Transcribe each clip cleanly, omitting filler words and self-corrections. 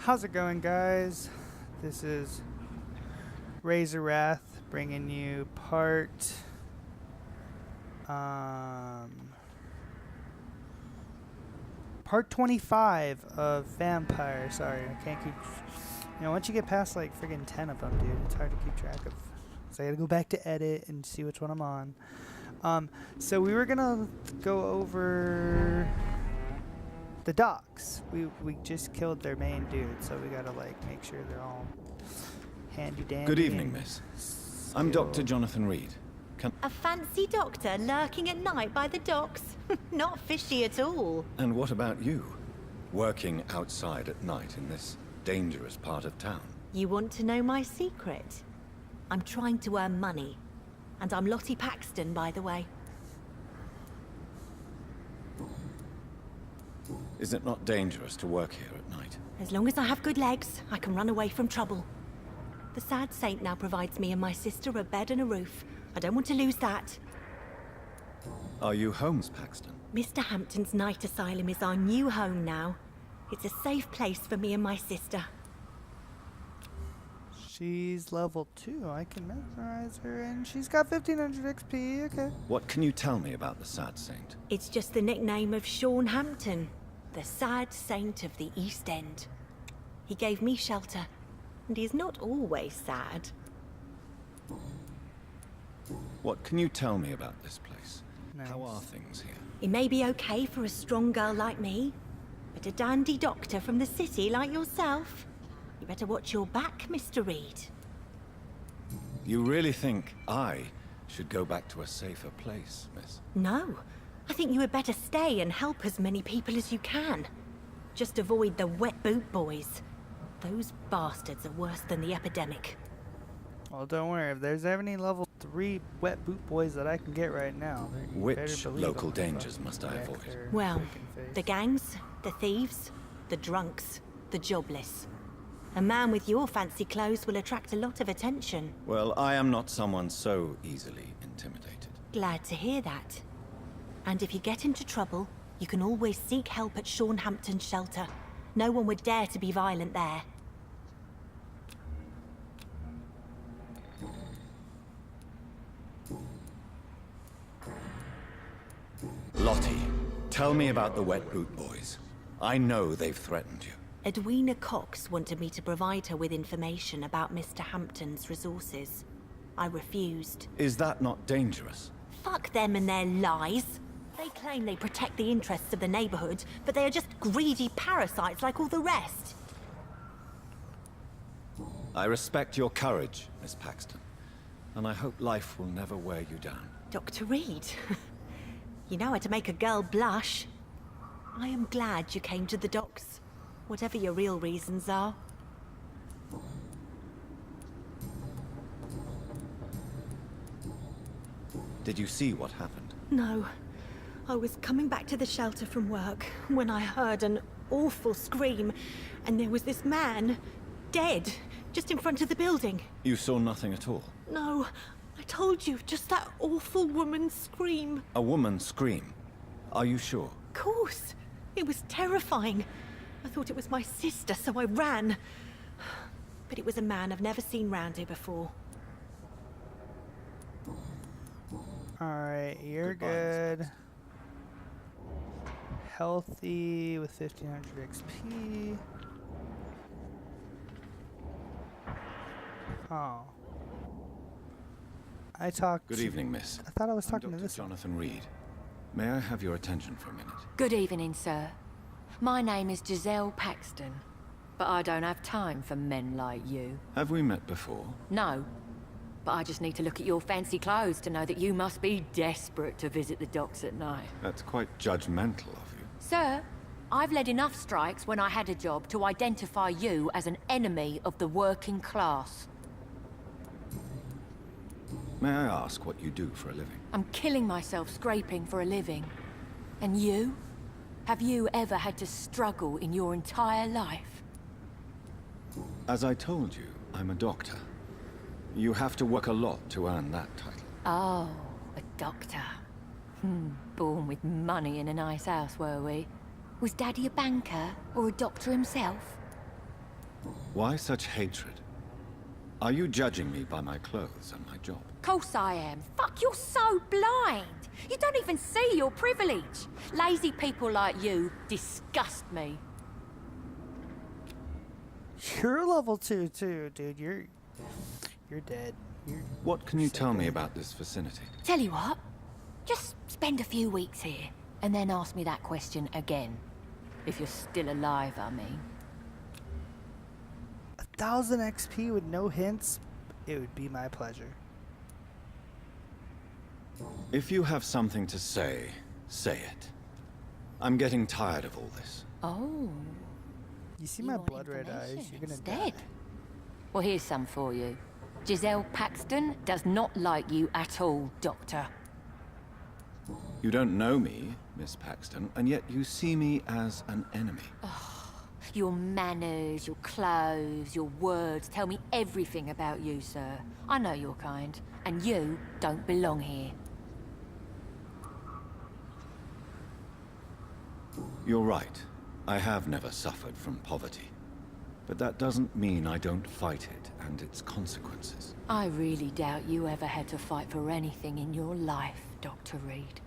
How's it going, guys? This is Razor Wrath bringing you part part 25 of Vampyr. Sorry, I can't keep. Once you get past like friggin' 10 of them, dude, it's hard to keep track of. So I gotta go back to edit and see which one I'm on. So we were gonna go over the docks. We just killed their main dude, so we gotta like make sure they're all handy dandy. Good evening, miss. I'm Dr. Jonathan Reed. A fancy doctor lurking at night by the docks? Not fishy at all. And what about you? Working outside at night in this dangerous part of town? You want to know my secret? I'm trying to earn money. And I'm Lottie Paxton, by the way. Is it not dangerous to work here at night? As long as I have good legs, I can run away from trouble. The sad saint now provides me and my sister a bed and a roof. I don't want to lose that. Are you Holmes Paxton? Mr. Hampton's night asylum is our new home now. It's a safe place for me and my sister. She's level 2. I can mesmerize her, and she's got 1500 XP. Okay. What can you tell me about the sad saint? It's just the nickname of Sean Hampton, the sad saint of the East End. He gave me shelter, and he's not always sad. What can you tell me about this place? Nice. How are things here? It may be okay for a strong girl like me, but a dandy doctor from the city like yourself, you better watch your back, Mr. Reed. You really think I should go back to a safer place, miss? No, I think you had better stay and help as many people as you can. Just avoid the wet boot boys. Those bastards are worse than the epidemic. Well, don't worry. If there's any level 3 wet boot boys that I can get right now, you Which better believe local I'm dangers fucking must I wreck avoid? their Well, freaking face. the gangs, the thieves, the drunks, the jobless. A man with your fancy clothes will attract a lot of attention. Well, I am not someone so easily intimidated. Glad to hear that. And if you get into trouble, you can always seek help at Sean Hampton's shelter. No one would dare to be violent there. Lottie, tell me about the wet boot boys. I know they've threatened you. Edwina Cox wanted me to provide her with information about Mr. Hampton's resources. I refused. Is that not dangerous? Fuck them and their lies. They claim they protect the interests of the neighborhood, but they are just greedy parasites like all the rest. I respect your courage, Miss Paxton, and I hope life will never wear you down. Dr. Reed, you know how to make a girl blush. I am glad you came to the docks, whatever your real reasons are. Did you see what happened? No. I was coming back to the shelter from work when I heard an awful scream, and there was this man, dead, just in front of the building. You saw nothing at all? No, I told you, just that awful woman's scream. A woman scream? Are you sure? Of course. It was terrifying. I thought it was my sister, so I ran. But it was a man I've never seen round here before. Alright, you're Goodbye, good. Healthy with 1500 XP. Oh. I talked. Good evening, miss. I thought I was I'm talking to Dr. this. Jonathan Reed. May I have your attention for a minute? Good evening, sir. My name is Giselle Paxton, but I don't have time for men like you. Have we met before? No, but I just need to look at your fancy clothes to know that you must be desperate to visit the docks at night. That's quite judgmental of you. Sir, I've led enough strikes when I had a job to identify you as an enemy of the working class. May I ask what you do for a living? I'm killing myself scraping for a living. And you? Have you ever had to struggle in your entire life? As I told you, I'm a doctor. You have to work a lot to earn that title. Oh, a doctor. Born with money in a nice house, were we? Was Daddy a banker or a doctor himself? Why such hatred? Are you judging me by my clothes and my job? Course I am. Fuck, you're so blind. You don't even see your privilege. Lazy people like you disgust me. You're level 2 too, dude. You're dead. What can you so tell me dead. about this vicinity? Tell you what, just spend a few weeks here, and then ask me that question again. If you're still alive, I mean. 1,000 XP with no hints, it would be my pleasure. If you have something to say, say it. I'm getting tired of all this. Oh. You see You my want blood red eyes, information you're gonna instead. die. Well, here's some for you. Giselle Paxton does not like you at all, Doctor. You don't know me, Miss Paxton, and yet you see me as an enemy. Your manners, your clothes, your words tell me everything about you, sir. I know your kind, and you don't belong here. You're right. I have never suffered from poverty. But that doesn't mean I don't fight it and its consequences. I really doubt you ever had to fight for anything in your life, Dr. Reed.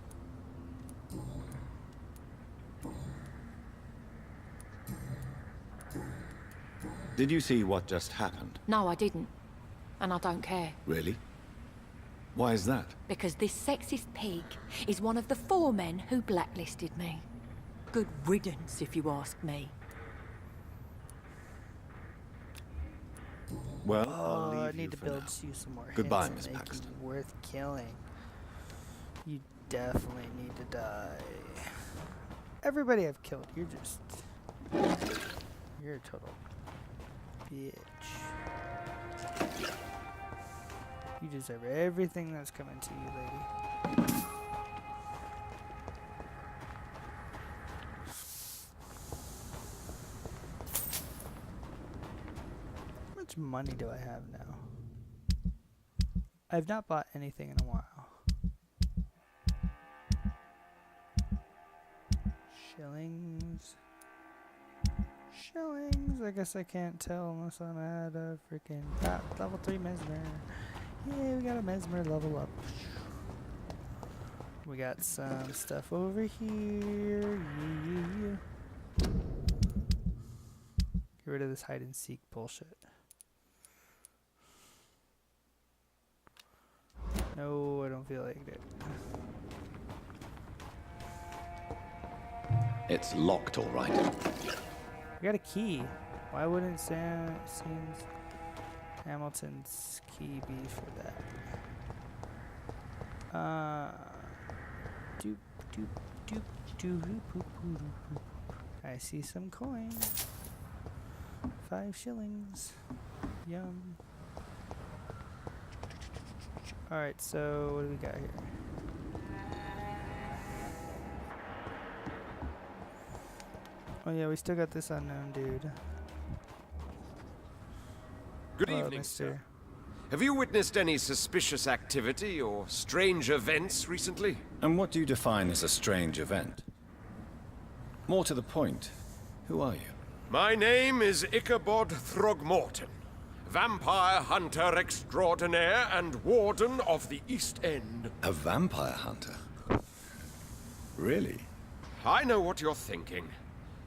Did you see what just happened? No, I didn't. And I don't care. Really? Why is that? Because this sexist pig is one of the 4 men who blacklisted me. Good riddance, if you ask me. Well, Oh, I'll leave I you need to for build now. you some more Goodbye, hints Miss that make you Paxton. worth killing. You definitely need to die. Everybody I've killed, you're a total bitch. You deserve everything that's coming to you, lady. How much money do I have now? I've not bought anything in a while. Shillings. Shillings. I guess I can't tell unless I'm at a freaking level 3 mesmer. Yeah, we got a mesmer level up. We got some stuff over here. Yeah. Get rid of this hide and seek bullshit. No, I don't feel like it. It's locked, all right. We got a key. Why wouldn't seems Hamilton's key be for that? Doop doop doop doop doop doop doop. I see some coin. 5 shillings. Yum. Alright, so what do we got here? Oh yeah, we still got this unknown dude. Good Hello, evening, mister. sir. Have you witnessed any suspicious activity or strange events recently? And what do you define as a strange event? More to the point, who are you? My name is Ichabod Throgmorton, vampire hunter extraordinaire and warden of the East End. A vampire hunter? Really? I know what you're thinking.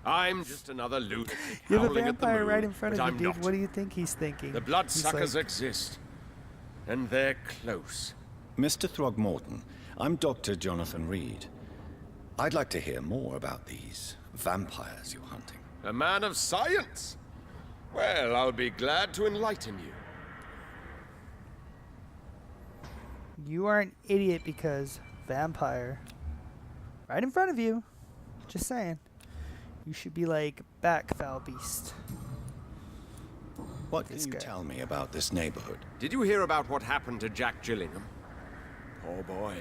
I'm just another lunatic You have a howling at the vampire moon, right in front but of I'm you, dude. not. What do you think he's thinking? The He's bloodsuckers like, exist, and they're close. Mr. Throgmorton, I'm Dr. Jonathan Reed. I'd like to hear more about these vampires you're hunting. A man of science? Well, I'll be glad to enlighten you. You are an idiot because vampire. Right in front of you. Just saying. You should be like, back, foul beast. What can This you guy. tell me about this neighborhood? Did you hear about what happened to Jack Gillingham? Poor boy.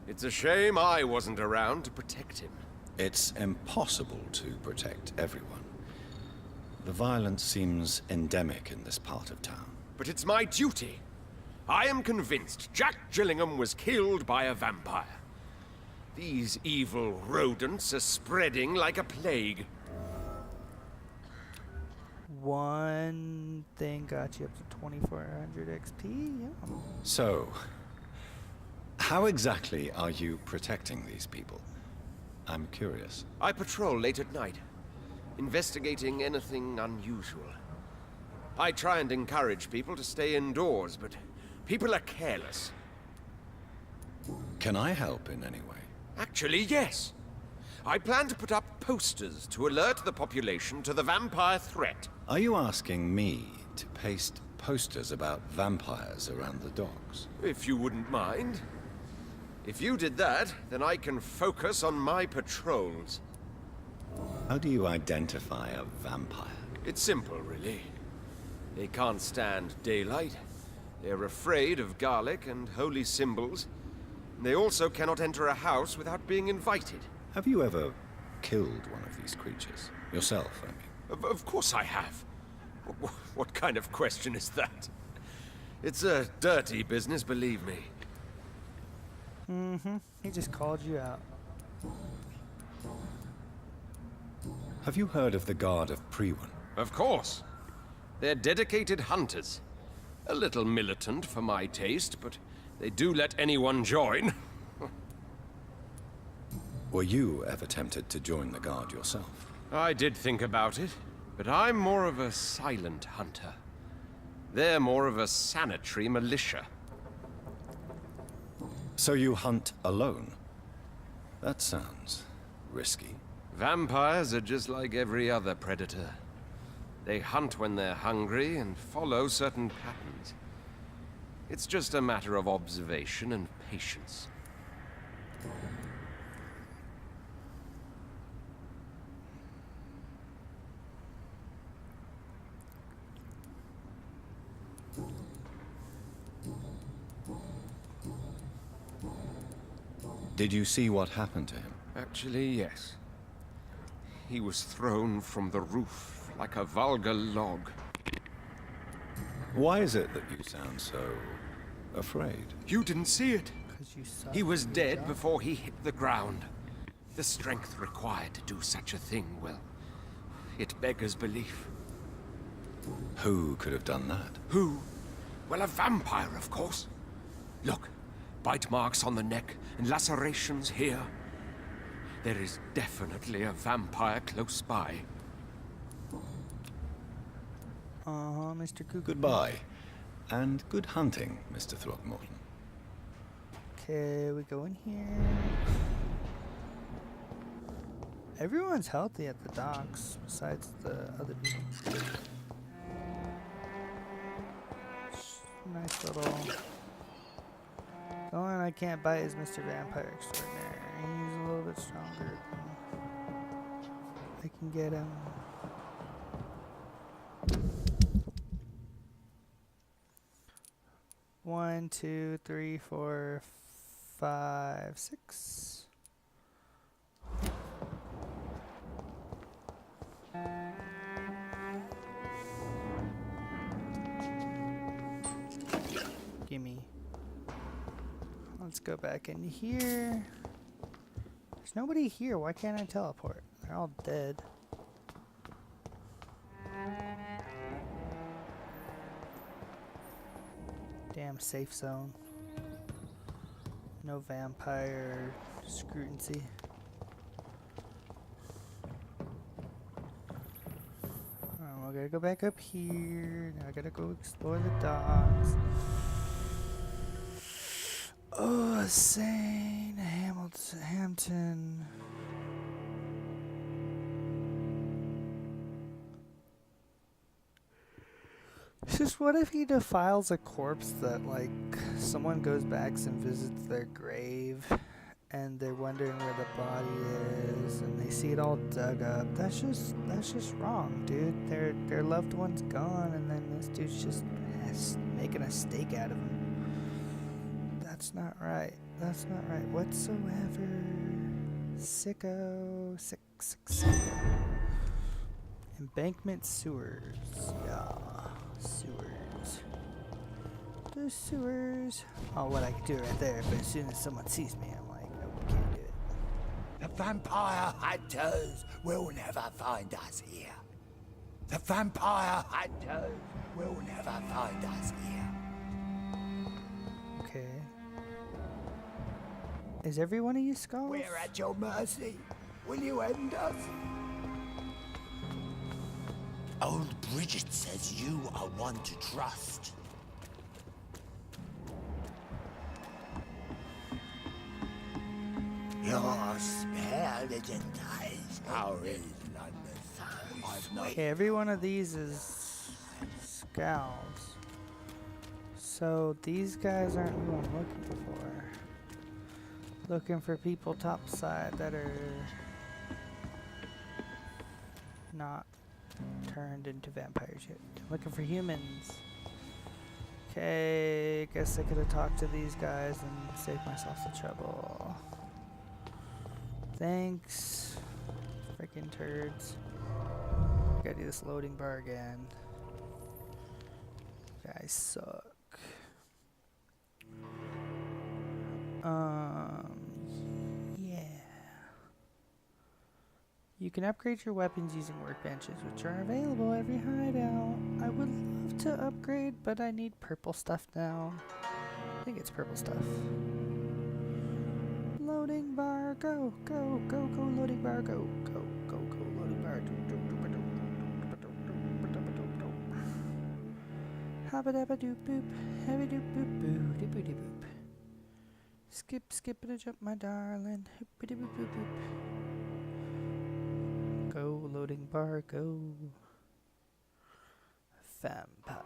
It's a shame I wasn't around to protect him. It's impossible to protect everyone. The violence seems endemic in this part of town. But it's my duty. I am convinced Jack Gillingham was killed by a vampire. These evil rodents are spreading like a plague. one thing got you up to 2400 XP. Yeah. So, how exactly are you protecting these people? I'm curious. I patrol late at night, investigating anything unusual. I try and encourage people to stay indoors, but people are careless. Can I help in any way? Actually, yes. I plan to put up posters to alert the population to the vampire threat. Are you asking me to paste posters about vampires around the docks? If you wouldn't mind. If you did that, then I can focus on my patrols. How do you identify a vampire? It's simple, really. They can't stand daylight. They're afraid of garlic and holy symbols. They also cannot enter a house without being invited. Have you ever killed one of these creatures? Yourself, I mean. Of course I have. What kind of question is that? It's a dirty business, believe me. Mm-hmm. He just called you out. Have you heard of the Guard of Priwen? Of course. They're dedicated hunters. A little militant for my taste, but they do let anyone join. Were you ever tempted to join the Guard yourself? I did think about it, but I'm more of a silent hunter. They're more of a sanitary militia. So you hunt alone? That sounds risky. Vampires are just like every other predator. They hunt when they're hungry and follow certain patterns. It's just a matter of observation and patience. Did you see what happened to him? Actually, yes. He was thrown from the roof like a vulgar log. Why is it that you sound so afraid? You didn't see it. 'Cause you suck. He was dead before he hit the ground. The strength required to do such a thing, well, it beggars belief. Who could have done that? Who? Well, a vampire, of course. Look, bite marks on the neck and lacerations here. There is definitely a vampire close by. Mr. Cuckoo. Goodbye. And good hunting, Mr. Throckmorton. Okay, we go in here. Everyone's healthy at the docks, besides the other people. Nice little... The only one I can't bite is Mr. Vampire Extraordinaire. He's a little bit stronger. I can get him. One, two, three, 4, 5, 6. Gimme. Let's go back in here. There's nobody here. Why can't I teleport? They're all dead. Damn safe zone. No vampire scrutiny. Oh, I gotta go back up here. Now I gotta go explore the docks. Oh, St. Hampton. It's just, what if he defiles a corpse that, like, someone goes back and visits their grave and they're wondering where the body is and they see it all dug up? That's just wrong, dude. Their loved one's gone and then this dude's just making a steak out of him. That's not right. That's not right whatsoever. Sicko. Sicko. Embankment sewers. Yeah. Sewers. The sewers. Oh, what I could do right there, but as soon as someone sees me, I'm like, nope, can't do it. The vampire hunters will never find us here. The vampire hunters will never find us here. Okay. Is every one of you skulls? We're at your mercy. Will you end us? Old Bridget says you are one to trust. Your spare legend eyes are in London. Okay, every one of these is skulls. So these guys aren't who I'm looking for. Looking for people topside that are not turned into vampires yet. Looking for humans. Okay, guess I could have talked to these guys and saved myself some trouble. Thanks, freaking turds. Gotta do this loading bar again. Guys suck. Yeah. You can upgrade your weapons using workbenches, which are available every hideout. I would love to upgrade, but I need purple stuff now. I think it's purple stuff. Loading bar, go, go, go, go, loading bar, go, go, go, go, loading bar. Habba dabba doop boop, habba doop boop boo, doop doop boop. Skip, skip, and a jump, my darling. Hoopity boop boop boop. Go, loading bar, go. Vampire.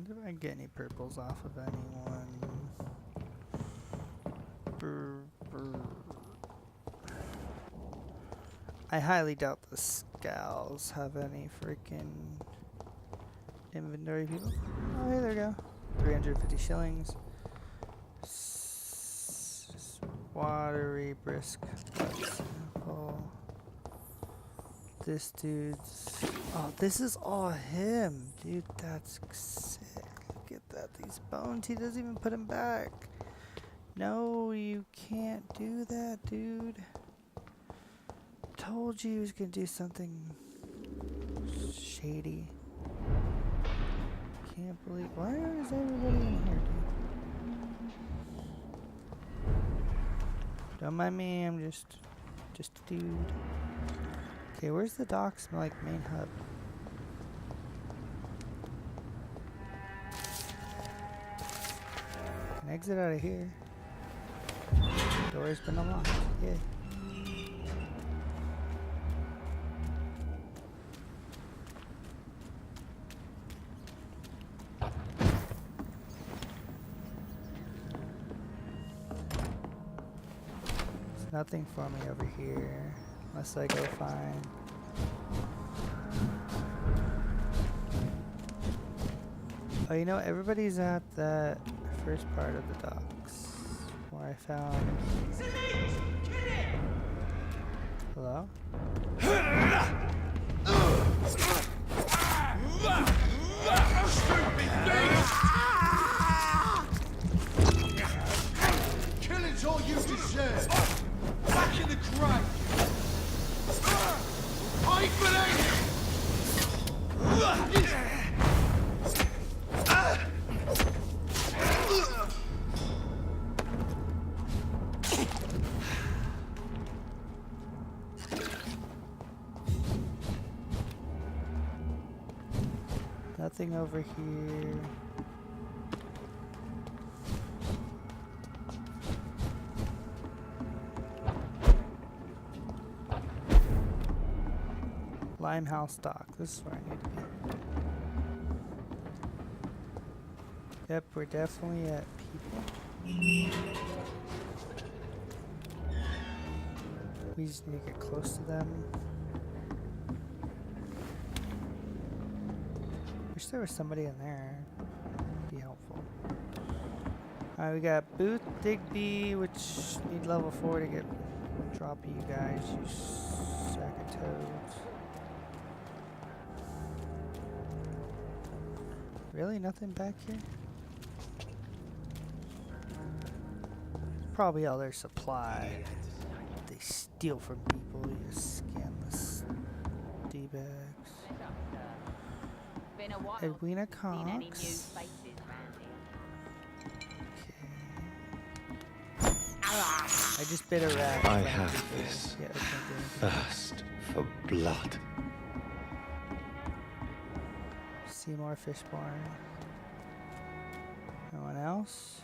Did I get any purples off of anyone? Brr, brr. I highly doubt the Scowls have any freaking inventory people. Oh, hey, there we go. 350 shillings. Watery brisk blood sample. This dude's. Oh, this is all him, dude. That's sick. Look at that. These bones. He doesn't even put them back. No, you can't do that, dude. Told you he was gonna do something shady. Can't believe. Why is everybody in here, dude? Don't mind me. I'm just a dude. Okay, where's the docks? Like main hub. Can exit out of here. Door's been unlocked. Yeah. Nothing for me over here, unless I go find. Oh, you know, everybody's at that first part of the docks where I found. Hello? Killing's all you deserve. Back in the grave! I believe! Nothing over here. Limehouse dock. This is where I need to be. Yep, we're definitely at people. We just need to get close to them. Wish there was somebody in there. Be helpful. Alright, we got Booth, Digby, which need level 4 to get drop you guys, you sack of toads. Really? Nothing back here? probably all their supply. They steal from people. You scandalous D-bags. Edwina Cox. I just bit a rat. I have this Yeah, I can't do anything. thirst for blood. Seymour Fishborn. No one else?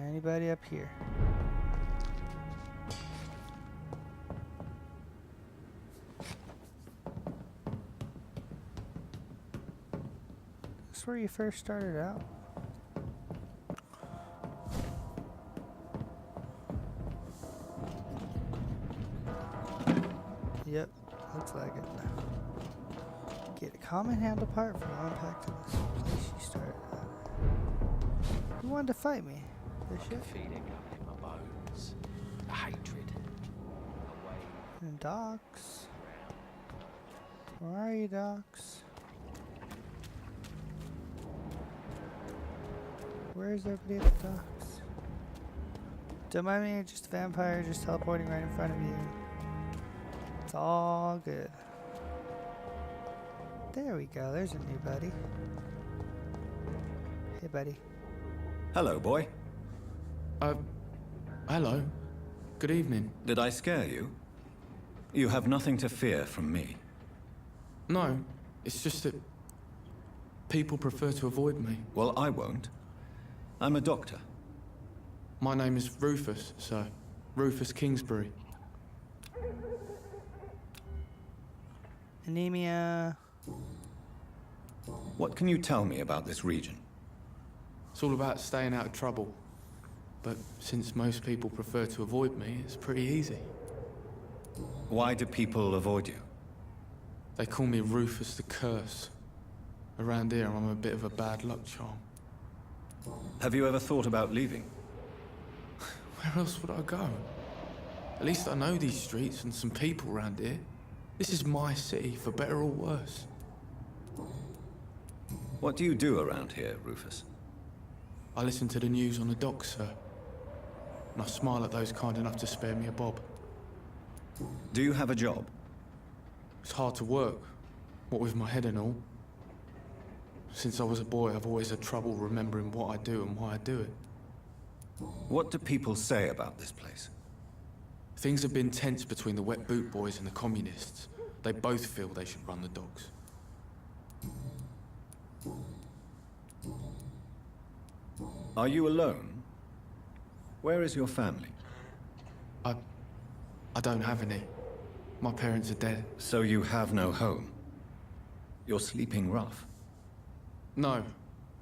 Anybody up here? This is where you first started out. Yep, looks like it. Get a common handle part from unpack to this place you started at. Who wanted to fight me? This shit? Feel it going in my bones. The hatred. And Docs. Where are you, Docs? Where is everybody at the docks? Don't mind me, just a vampire just teleporting right in front of you. It's all good. There we go, there's a new buddy. Hey, buddy. Hello, boy. Hello. Good evening. Did I scare you? You have nothing to fear from me. No, it's just that people prefer to avoid me. Well, I won't. I'm a doctor. My name is Rufus, sir. Rufus Kingsbury. Anemia. What can you tell me about this region? It's all about staying out of trouble. But since most people prefer to avoid me, it's pretty easy. Why do people avoid you? They call me Rufus the Curse. Around here, I'm a bit of a bad luck charm. Have you ever thought about leaving? Where else would I go? At least I know these streets and some people around here. This is my city, for better or worse. What do you do around here, Rufus? I listen to the news on the docks, sir. And I smile at those kind enough to spare me a bob. Do you have a job? It's hard to work, what with my head and all. Since I was a boy, I've always had trouble remembering what I do and why I do it. What do people say about this place? Things have been tense between the wet boot boys and the communists. They both feel they should run the docks. Are you alone? Where is your family? I don't have any. My parents are dead. So you have no home? You're sleeping rough? No.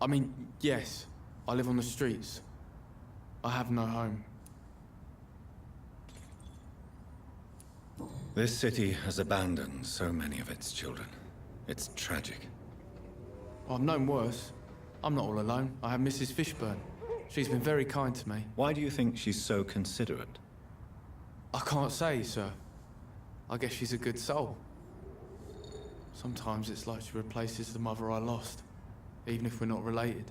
I mean, yes. I live on the streets. I have no home. This city has abandoned so many of its children. It's tragic. I've known worse. I'm not all alone. I have Mrs. Fishburne. She's been very kind to me. Why do you think she's so considerate? I can't say, sir. I guess she's a good soul. Sometimes it's like she replaces the mother I lost, even if we're not related.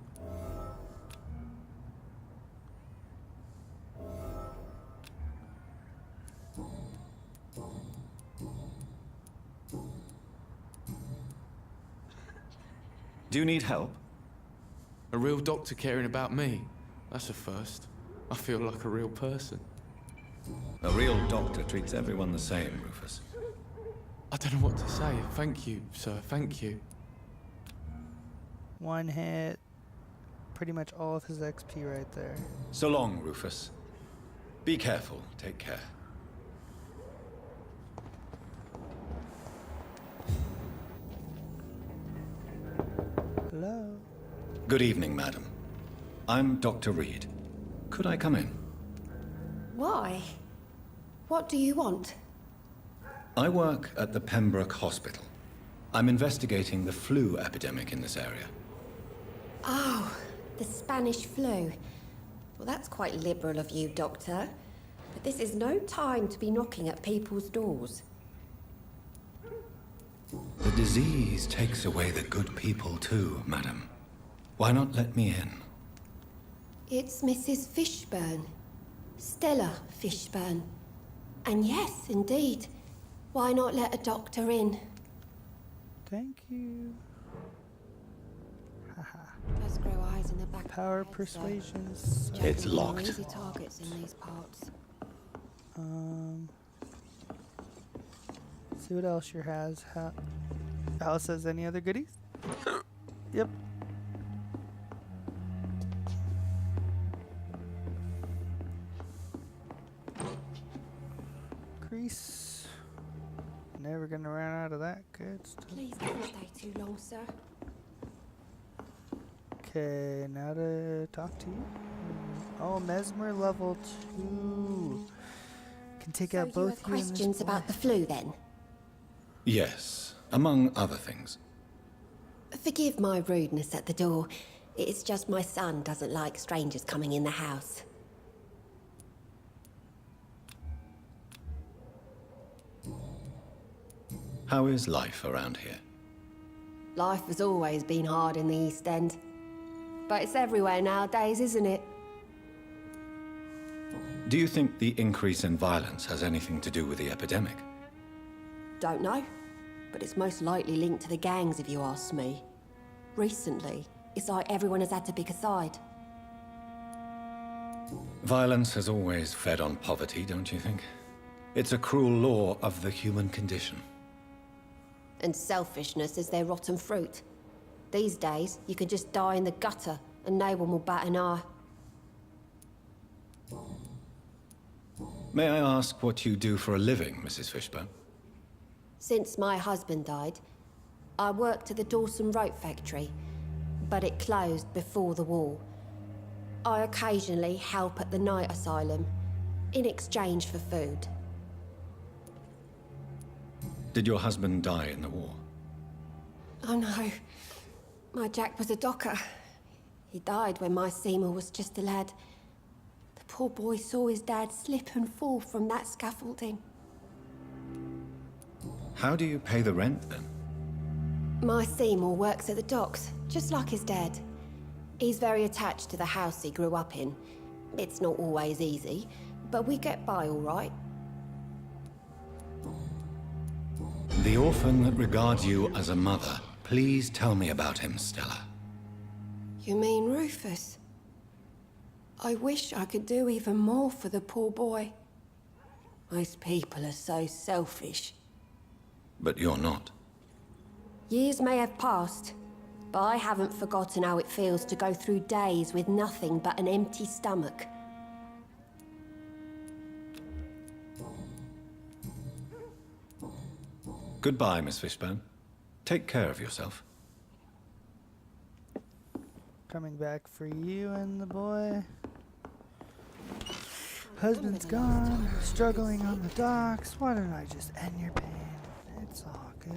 Do you need help? A real doctor caring about me. That's a first. I feel like a real person. A real doctor treats everyone the same, Rufus. I don't know what to say. Thank you, sir. Thank you. One hit. Pretty much all of his XP right there. So long, Rufus. Be careful. Take care. Hello? Good evening, madam. I'm Dr. Reed. Could I come in? Why? What do you want? I work at the Pembroke Hospital. I'm investigating the flu epidemic in this area. Oh, the Spanish flu. Well, that's quite liberal of you, Doctor. But this is no time to be knocking at people's doors. The disease takes away the good people too, madam. Why not let me in? It's Mrs. Fishburne. Stella Fishburne. And yes, indeed. Why not let a doctor in? Thank you. Haha. Does grow eyes in the back Power of the head, so persuasion. It's gentlemen are locked. easy targets in these parts. See what else your house has any other goodies? Yep. Grease. Never gonna run out of that good stuff. Please don't stay too long, sir. Okay, now to talk to you. Oh, Mesmer level 2. Can take So out you both have you and this questions boy. about the flu, then? Yes, among other things. Forgive my rudeness at the door. It's just my son doesn't like strangers coming in the house. How is life around here? Life has always been hard in the East End. But it's everywhere nowadays, isn't it? Do you think the increase in violence has anything to do with the epidemic? Don't know. But it's most likely linked to the gangs, if you ask me. Recently, it's like everyone has had to pick a side. Violence has always fed on poverty, don't you think? It's a cruel law of the human condition. And selfishness is their rotten fruit. These days, you can just die in the gutter, and no one will bat an eye. May I ask what you do for a living, Mrs. Fishburne? Since my husband died, I worked at the Dawson Rope factory, but it closed before the war. I occasionally help at the night asylum, in exchange for food. Did your husband die in the war? Oh no, my Jack was a docker. He died when my Seymour was just a lad. The poor boy saw his dad slip and fall from that scaffolding. How do you pay the rent, then? My Seymour works at the docks, just like his dad. He's very attached to the house he grew up in. It's not always easy, but we get by all right. The orphan that regards you as a mother. Please tell me about him, Stella. You mean Rufus? I wish I could do even more for the poor boy. Most people are so selfish. But you're not. Years may have passed, but I haven't forgotten how it feels to go through days with nothing but an empty stomach. Goodbye, Miss Fishburne. Take care of yourself. Coming back for you and the boy. Husband's gone, struggling on the docks. Why don't I just end your pain? It's all good.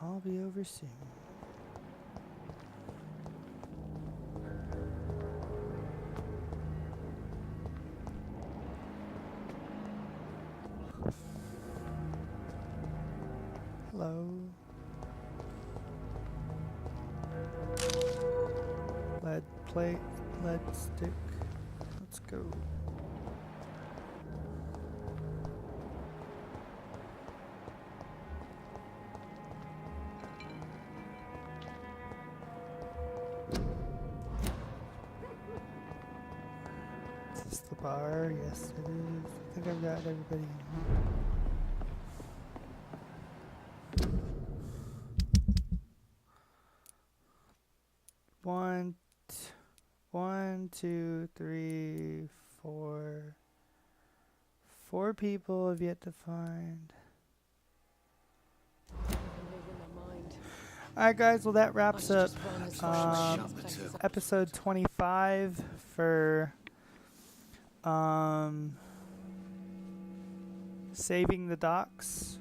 I'll be over soon. Hello. Lead plate, lead stick. Let's go. Is this the bar? Yes, it is. I think I've got everybody in here. One, two, three, four. 4 people have yet to find. Alright guys, well that wraps up episode 25 for Saving the Docks.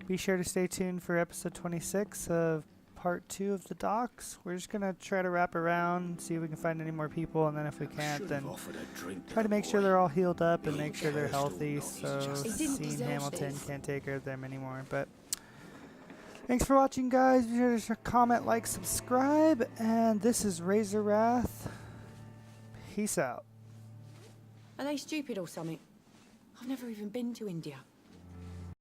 Be sure to stay tuned for episode 26 of part 2 of the docks. We're just gonna try to wrap around, see if we can find any more people, and then if we can't, then try to make sure they're all healed up and make sure they're healthy, so Scene Hamilton can't take care of them anymore. But Thanks for watching, guys. Be sure to comment, like, subscribe. And this is Razor Wrath. Peace out. Are they stupid or something? I've never even been to India.